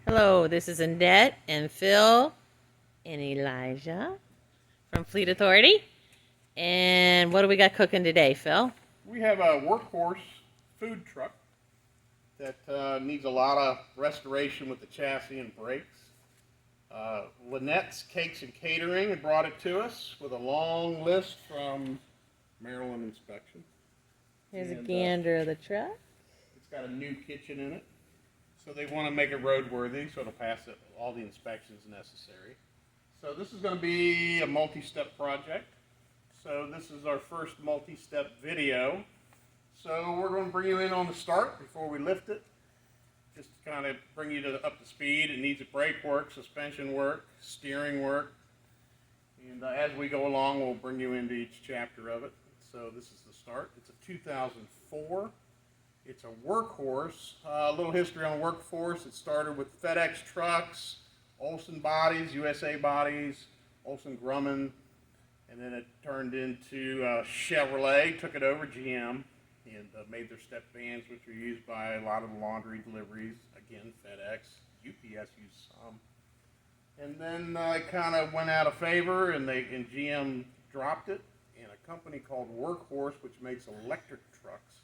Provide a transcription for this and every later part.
Hello, this is Annette and Phil and Elijah from Fleet Authority. And what do we got cooking today, Phil? We have a Workhorse food truck that needs a lot of restoration with the chassis and brakes. Lynnette's Cakes and Catering had brought it to us with a long list from Maryland inspection. Here's a gander of the truck. It's got a new kitchen in it. So they want to make it roadworthy, so it'll pass all the inspections necessary. So this is going to be a multi-step project. So this is our first multi-step video. So we're going to bring you in on the start before we lift it. Just to kind of bring you up to speed. It needs a brake work, suspension work, steering work. And as we go along, we'll bring you into each chapter of it. So this is the start. It's a 2004. It's a Workhorse. A little history on Workhorse. It started with FedEx trucks, Olson bodies, USA bodies, Olson Grumman, and then it turned into Chevrolet, took it over GM, and made their step vans, which are used by a lot of the laundry deliveries. Again, FedEx, UPS used some. And then it kind of went out of favor, and GM dropped it, and a company called Workhorse, which makes electric trucks,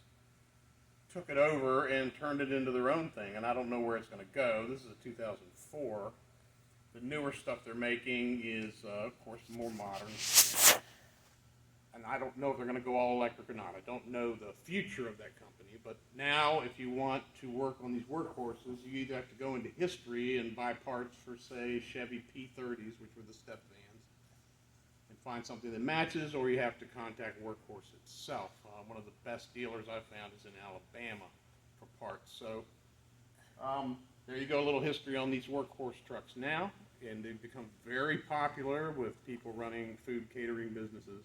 took it over and turned it into their own thing, and I don't know where it's going to go. This is a 2004. The newer stuff they're making is, of course, more modern. And I don't know if they're going to go all electric or not. I don't know the future of that company. But now, if you want to work on these Workhorses, you either have to go into history and buy parts for, say, Chevy P30s, which were the step vans, and find something that matches, or you have to contact Workhorse itself. One of the best dealers I've found is in Alabama for parts. So there you go, a little history on these Workhorse trucks now, and they've become very popular with people running food catering businesses.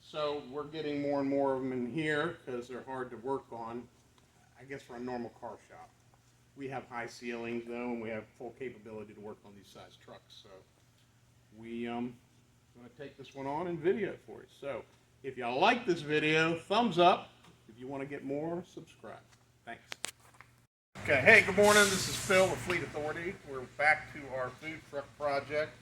So we're getting more and more of them in here because they're hard to work on, I guess, for a normal car shop. We have high ceilings though, and we have full capability to work on these size trucks. So we going to take this one on and video it for you. So if y'all like this video, thumbs up. If you want to get more, subscribe. Thanks. Okay, hey, good morning. This is Phil with Fleet Authority. We're back to our food truck project.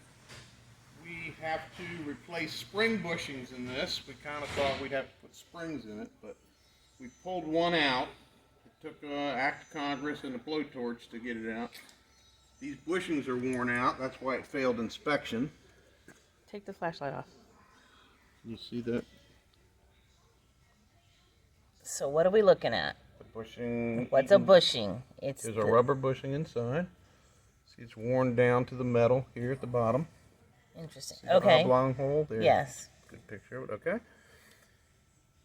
We have to replace spring bushings in this. We kind of thought we'd have to put springs in it, but we pulled one out. It took an act of Congress and a blowtorch to get it out. These bushings are worn out. That's why it failed inspection. Take the flashlight off. You see that? So what are we looking at? The bushing. What's a bushing? There's a rubber bushing inside. See, it's worn down to the metal here at the bottom. Interesting. See the oblong hole there? Yes. Good picture of it. Okay.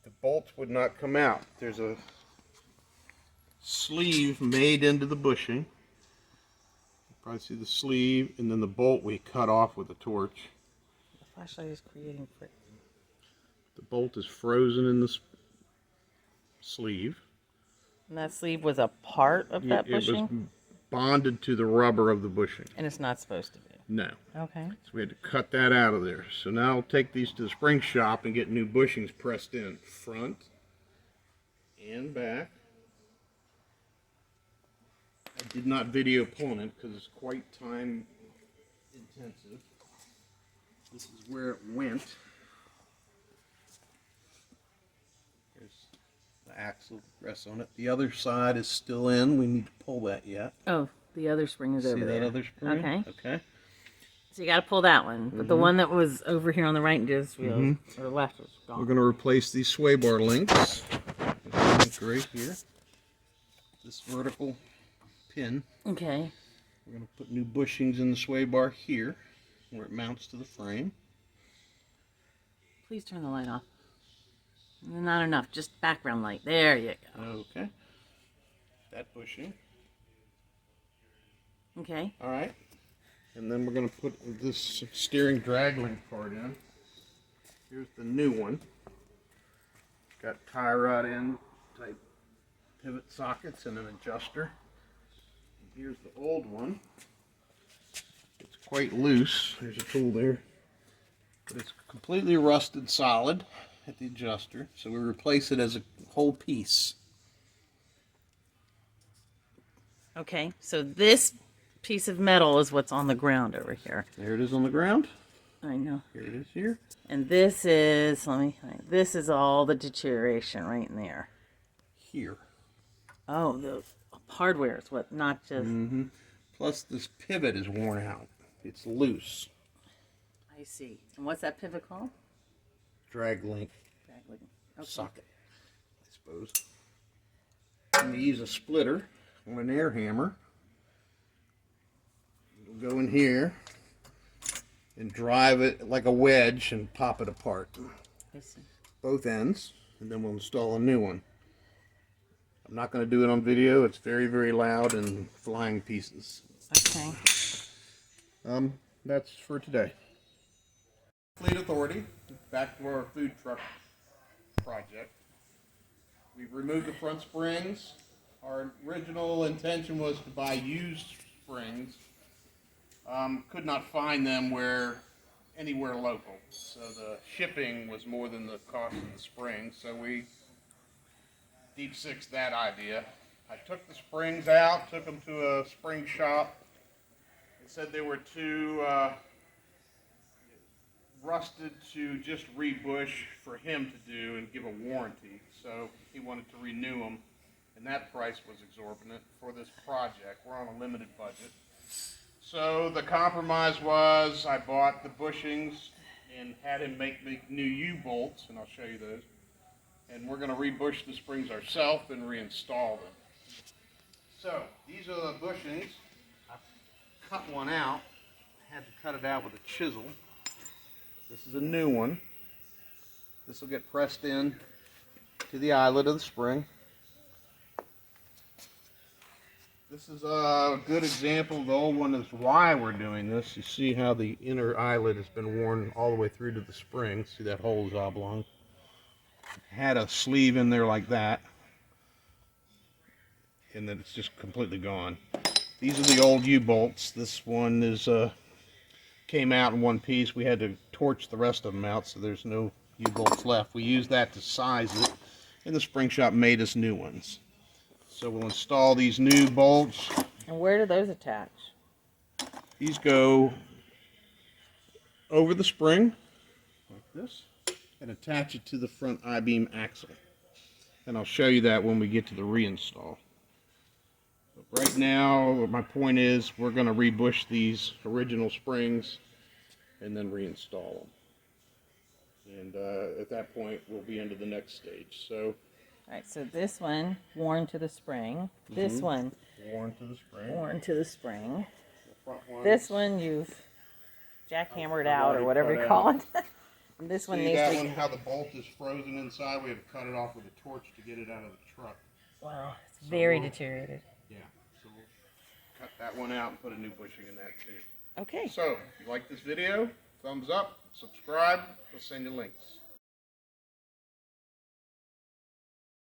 The bolts would not come out. There's a sleeve made into the bushing. You probably see the sleeve, and then the bolt we cut off with a torch. The flashlight is creating friction. The bolt is frozen in the sleeve. And that sleeve was a part of that bushing? It was bonded to the rubber of the bushing. And it's not supposed to be? No. Okay. So we had to cut that out of there. So now I'll take these to the spring shop and get new bushings pressed in. Front and back. I did not video pulling it because it's quite time intensive. This is where it went. There's the axle rests on it. The other side is still in. We need to pull that yet. Oh, the other spring is over there. See that other spring? Okay. Okay. So you got to pull that one, but the one that was over here on the right just wheels or left was gone. We're going to replace these sway bar links. Right here. This vertical pin. Okay. We're going to put new bushings in the sway bar here, where it mounts to the frame. Please turn the light off. Not enough, just background light. There you go. Okay. That bushing. Okay. All right. And then we're going to put this steering drag link part in. Here's the new one. Got tie rod end type pivot sockets and an adjuster. And here's the old one. It's quite loose. There's a tool there. But it's completely rusted solid at the adjuster. So we replace it as a whole piece. Okay, so this piece of metal is what's on the ground over here. There it is on the ground. I know. Here it is here. And this is, this is all the deterioration right in there. Here. Oh, the hardware is what, not just... Mm-hmm. Plus this pivot is worn out. It's loose. I see. And what's that pivot called? Drag link. Drag link. Okay. Socket, I suppose. I'm going to use a splitter on an air hammer. It'll go in here and drive it like a wedge and pop it apart. I see. Both ends, and then we'll install a new one. I'm not going to do it on video. It's very, very loud and flying pieces. Okay. That's for today. Fleet Authority, back to our food truck project. We've removed the front springs. Our original intention was to buy used springs. Could not find them anywhere local. So the shipping was more than the cost of the springs. So we deep sixed that idea. I took the springs out, took them to a spring shop. It said they were too rusted to just rebush for him to do and give a warranty. So he wanted to renew them, and that price was exorbitant for this project. We're on a limited budget. So the compromise was I bought the bushings and had him make me new U-bolts, and I'll show you those. And we're going to rebush the springs ourselves and reinstall them. So these are the bushings. I cut one out. I had to cut it out with a chisel. This is a new one. This will get pressed in to the eyelet of the spring. This is a good example of the old one. Is why we're doing this. You see how the inner eyelet has been worn all the way through to the spring. See that hole is oblong. Had a sleeve in there like that, and then it's just completely gone. These are the old U-bolts. This one is came out in one piece. We had to torch the rest of them out, so there's no U-bolts left. We used that to size it, and the spring shop made us new ones. So we'll install these new bolts. And where do those attach? These go over the spring, like this, and attach it to the front I-beam axle. And I'll show you that when we get to the reinstall. But right now, my point is, we're going to rebush these original springs and then reinstall them. And at that point, we'll be into the next stage. So, all right, so this one, worn to the spring. This one, worn to the spring. worn to the spring. The front one, This one, you've jackhammered out, or whatever you call it. And this one see needs that to one, be... how the bolt is frozen inside? We had to cut it off with a torch to get it out of the truck. Wow, it's very deteriorated. Yeah, so we'll cut that one out and put a new bushing in that too. Okay. So, if you like this video, thumbs up, subscribe, we'll send you links.